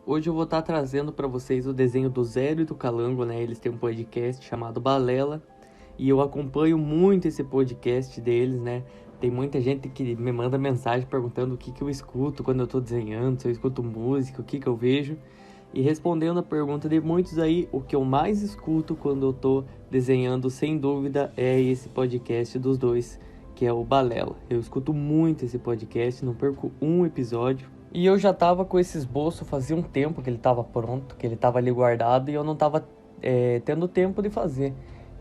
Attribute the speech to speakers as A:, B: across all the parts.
A: Hoje eu vou estar trazendo para vocês o desenho do Zero e do Calango, né? Eles têm um podcast chamado Balela e eu acompanho muito esse podcast deles, né? Tem muita gente que me manda mensagem perguntando o que eu escuto quando eu tô desenhando, se eu escuto música, o que eu vejo. E respondendo a pergunta de muitos aí, o que eu mais escuto quando eu tô desenhando, sem dúvida, é esse podcast dos dois, que é o Balela. Eu escuto muito esse podcast, não perco um episódio. E eu já tava com esse esboço fazia um tempo que ele tava pronto, que ele tava ali guardado e eu não tava tendo tempo de fazer.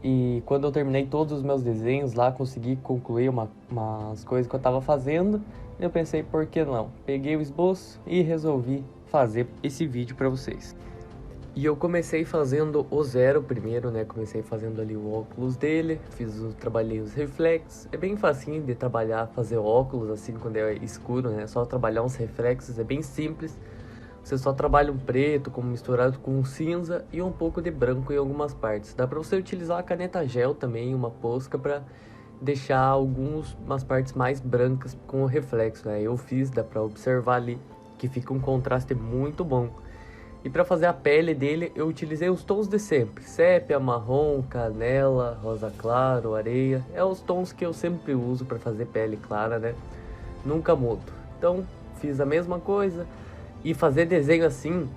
A: E quando eu terminei todos os meus desenhos lá, consegui concluir umas coisas que eu tava fazendo, eu pensei, por que não? Peguei o esboço e resolvi fazer esse vídeo para vocês. E eu comecei fazendo o Zero primeiro, né? Comecei fazendo ali o óculos dele, trabalhei os reflexos. É bem facinho de trabalhar, fazer óculos assim quando é escuro, né? Só trabalhar uns reflexos, é bem simples. Você só trabalha um preto como misturado com um cinza e um pouco de branco em algumas partes. Dá para você utilizar a caneta gel também, uma posca, para deixar umas partes mais brancas com o reflexo, né? Eu fiz, dá para observar ali que fica um contraste muito bom. E para fazer a pele dele, eu utilizei os tons de sempre: sépia, marrom, canela, rosa claro, areia. É os tons que eu sempre uso para fazer pele clara, né? Nunca mudo. Então, fiz a mesma coisa. E fazer desenho assim,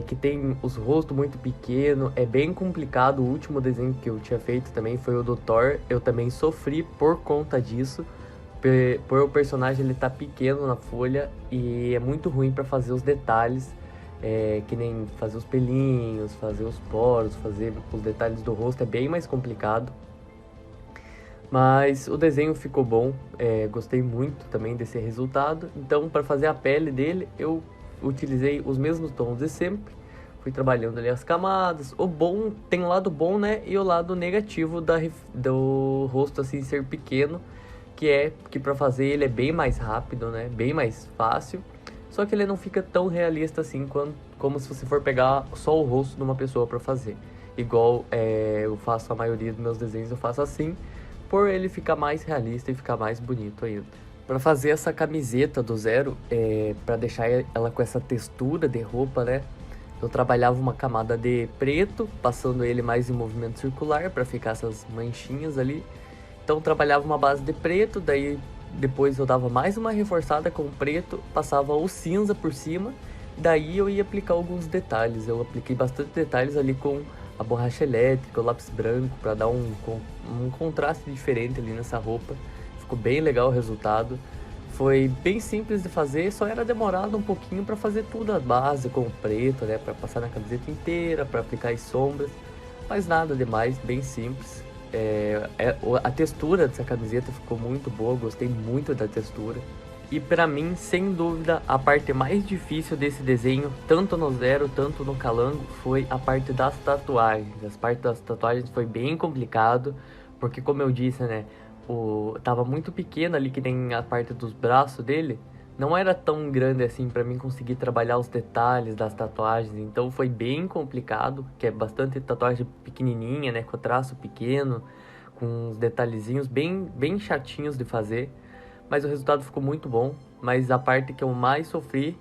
A: que tem os rostos muito pequenos, é bem complicado. O último desenho que eu tinha feito também foi o do Thor. Eu também sofri por conta disso. Por o personagem ele tá pequeno na folha e é muito ruim para fazer os detalhes. Que nem fazer os pelinhos, fazer os poros, fazer os detalhes do rosto é bem mais complicado. Mas o desenho ficou bom, gostei muito também desse resultado. Então, para fazer a pele dele, eu utilizei os mesmos tons de sempre. Fui trabalhando ali as camadas. O bom, tem o lado bom, né? E o lado negativo do rosto assim ser pequeno, que para fazer ele é bem mais rápido, né? Bem mais fácil. Só que ele não fica tão realista assim como se você for pegar só o rosto de uma pessoa para fazer. Igual eu faço a maioria dos meus desenhos, eu faço assim, por ele ficar mais realista e ficar mais bonito ainda. Para fazer essa camiseta do Zero, para deixar ela com essa textura de roupa, né? Eu trabalhava uma camada de preto, passando ele mais em movimento circular para ficar essas manchinhas ali. Então trabalhava uma base de preto, daí depois eu dava mais uma reforçada com preto, passava o cinza por cima, daí eu ia aplicar alguns detalhes. Eu apliquei bastante detalhes ali com a borracha elétrica, o lápis branco, para dar um contraste diferente ali nessa roupa. Ficou bem legal o resultado. Foi bem simples de fazer, só era demorado um pouquinho para fazer tudo a base com o preto, né, para passar na camiseta inteira, para aplicar as sombras, mas nada demais, bem simples. A textura dessa camiseta ficou muito boa, gostei muito da textura. E pra mim, sem dúvida, a parte mais difícil desse desenho, tanto no Zero, tanto no Calango, foi a parte das tatuagens. As partes das tatuagens foi bem complicado, porque como eu disse, né, tava muito pequeno ali, que nem a parte dos braços dele. Não era tão grande assim para mim conseguir trabalhar os detalhes das tatuagens, então foi bem complicado, que é bastante tatuagem pequenininha, né, com traço pequeno, com uns detalhezinhos bem chatinhos de fazer, mas o resultado ficou muito bom. Mas a parte que eu mais sofri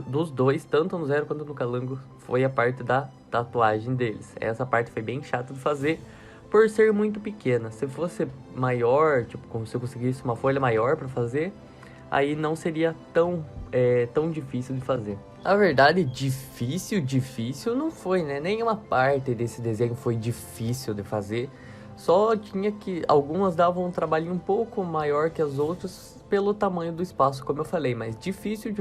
A: dos dois, tanto no Zero quanto no Calango, foi a parte da tatuagem deles. Essa parte foi bem chata de fazer, por ser muito pequena. Se fosse maior, tipo, se eu conseguisse uma folha maior para fazer, aí não seria tão difícil de fazer. Na verdade, difícil não foi, né? Nenhuma parte desse desenho foi difícil de fazer. Só tinha que... Algumas davam um trabalhinho um pouco maior que as outras pelo tamanho do espaço, como eu falei. Mas difícil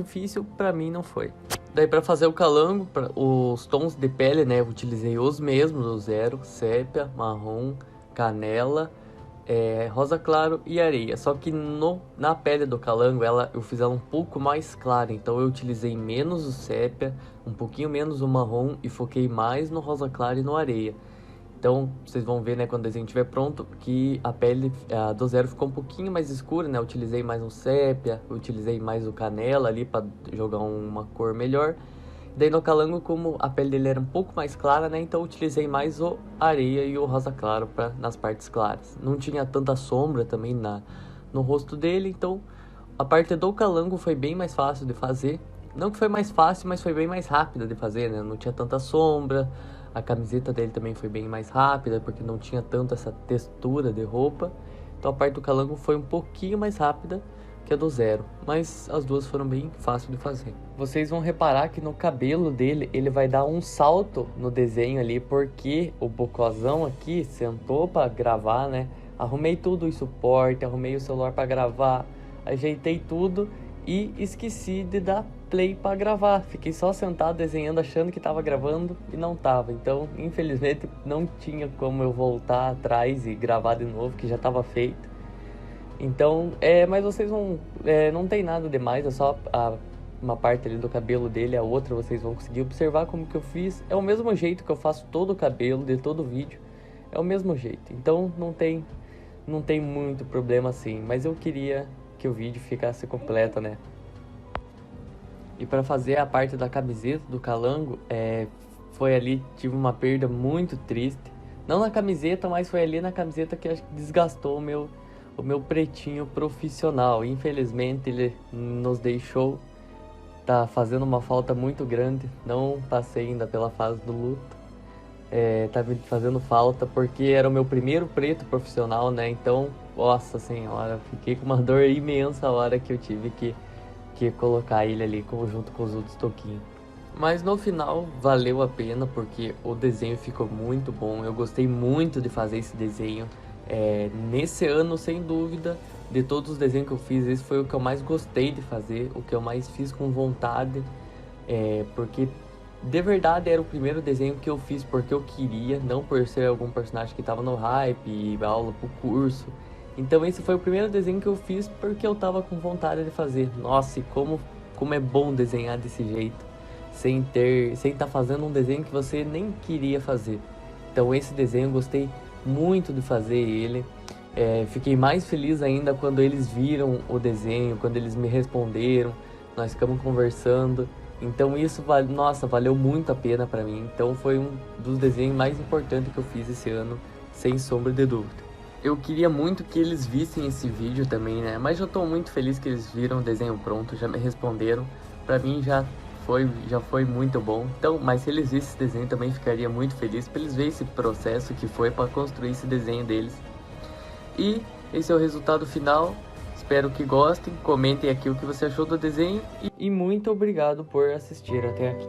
A: pra mim não foi. Daí para fazer o Calango, os tons de pele, né? Eu utilizei os mesmos do Zero: sépia, marrom, canela, rosa claro e areia. Só que na pele do Calango eu fiz ela um pouco mais clara, então eu utilizei menos o sépia, um pouquinho menos o marrom e foquei mais no rosa claro e no areia. Então vocês vão ver, né, quando o desenho estiver pronto, que a pele do Zero ficou um pouquinho mais escura, né? Eu utilizei mais um sépia, eu utilizei mais o canela ali para jogar uma cor melhor. Daí no Calango, como a pele dele era um pouco mais clara, né? Então eu utilizei mais o areia e o rosa claro nas partes claras. Não tinha tanta sombra também no rosto dele, então a parte do Calango foi bem mais fácil de fazer. Não que foi mais fácil, mas foi bem mais rápida de fazer, né? Não tinha tanta sombra. A camiseta dele também foi bem mais rápida, porque não tinha tanto essa textura de roupa. Então a parte do calango foi um pouquinho mais rápida que a do zero, mas as duas foram bem fáceis de fazer. Vocês vão reparar que no cabelo dele, ele vai dar um salto no desenho ali, porque o bocozão aqui sentou para gravar, né? Arrumei tudo o suporte, arrumei o celular para gravar, ajeitei tudo e esqueci de dar play para gravar. Fiquei só sentado desenhando, achando que estava gravando e não estava. Então, infelizmente, não tinha como eu voltar atrás e gravar de novo, que já estava feito. Então, mas vocês vão, não tem nada demais, é só uma parte ali do cabelo dele, a outra vocês vão conseguir observar como que eu fiz. É o mesmo jeito que eu faço todo o cabelo de todo o vídeo, é o mesmo jeito. Então, não tem muito problema assim, mas eu queria que o vídeo ficasse completo, né? E para fazer a parte da camiseta do calango, foi ali, tive uma perda muito triste. Não na camiseta, mas foi ali na camiseta que acho que desgastou o meu pretinho profissional. Infelizmente ele nos deixou, tá fazendo uma falta muito grande. Não passei ainda pela fase do luto. Tá me fazendo falta porque era o meu primeiro preto profissional, né? Então, nossa senhora, fiquei com uma dor imensa a hora que eu tive que colocar ele ali junto com os outros toquinhos. Mas no final valeu a pena porque o desenho ficou muito bom. Eu gostei muito de fazer esse desenho. Nesse ano, sem dúvida, de todos os desenhos que eu fiz, esse foi o que eu mais gostei de fazer, o que eu mais fiz com vontade, porque de verdade era o primeiro desenho que eu fiz porque eu queria, não por ser algum personagem que estava no hype e aula pro curso. Então esse foi o primeiro desenho que eu fiz porque eu tava com vontade de fazer. Nossa, e como é bom desenhar desse jeito, sem estar fazendo um desenho que você nem queria fazer. Então esse desenho eu gostei muito de fazer ele. Fiquei mais feliz ainda quando eles viram o desenho, quando eles me responderam, nós ficamos conversando. Então isso, nossa, valeu muito a pena pra mim. Então foi um dos desenhos mais importantes que eu fiz esse ano, sem sombra de dúvida. Eu queria muito que eles vissem esse vídeo também, né? Mas eu tô muito feliz que eles viram o desenho pronto, já me responderam. Pra mim já foi muito bom. Então, mas se eles vissem esse desenho também ficaria muito feliz pra eles verem esse processo que foi pra construir esse desenho deles. E esse é o resultado final. Espero que gostem, comentem aqui o que você achou do desenho e muito obrigado por assistir até aqui.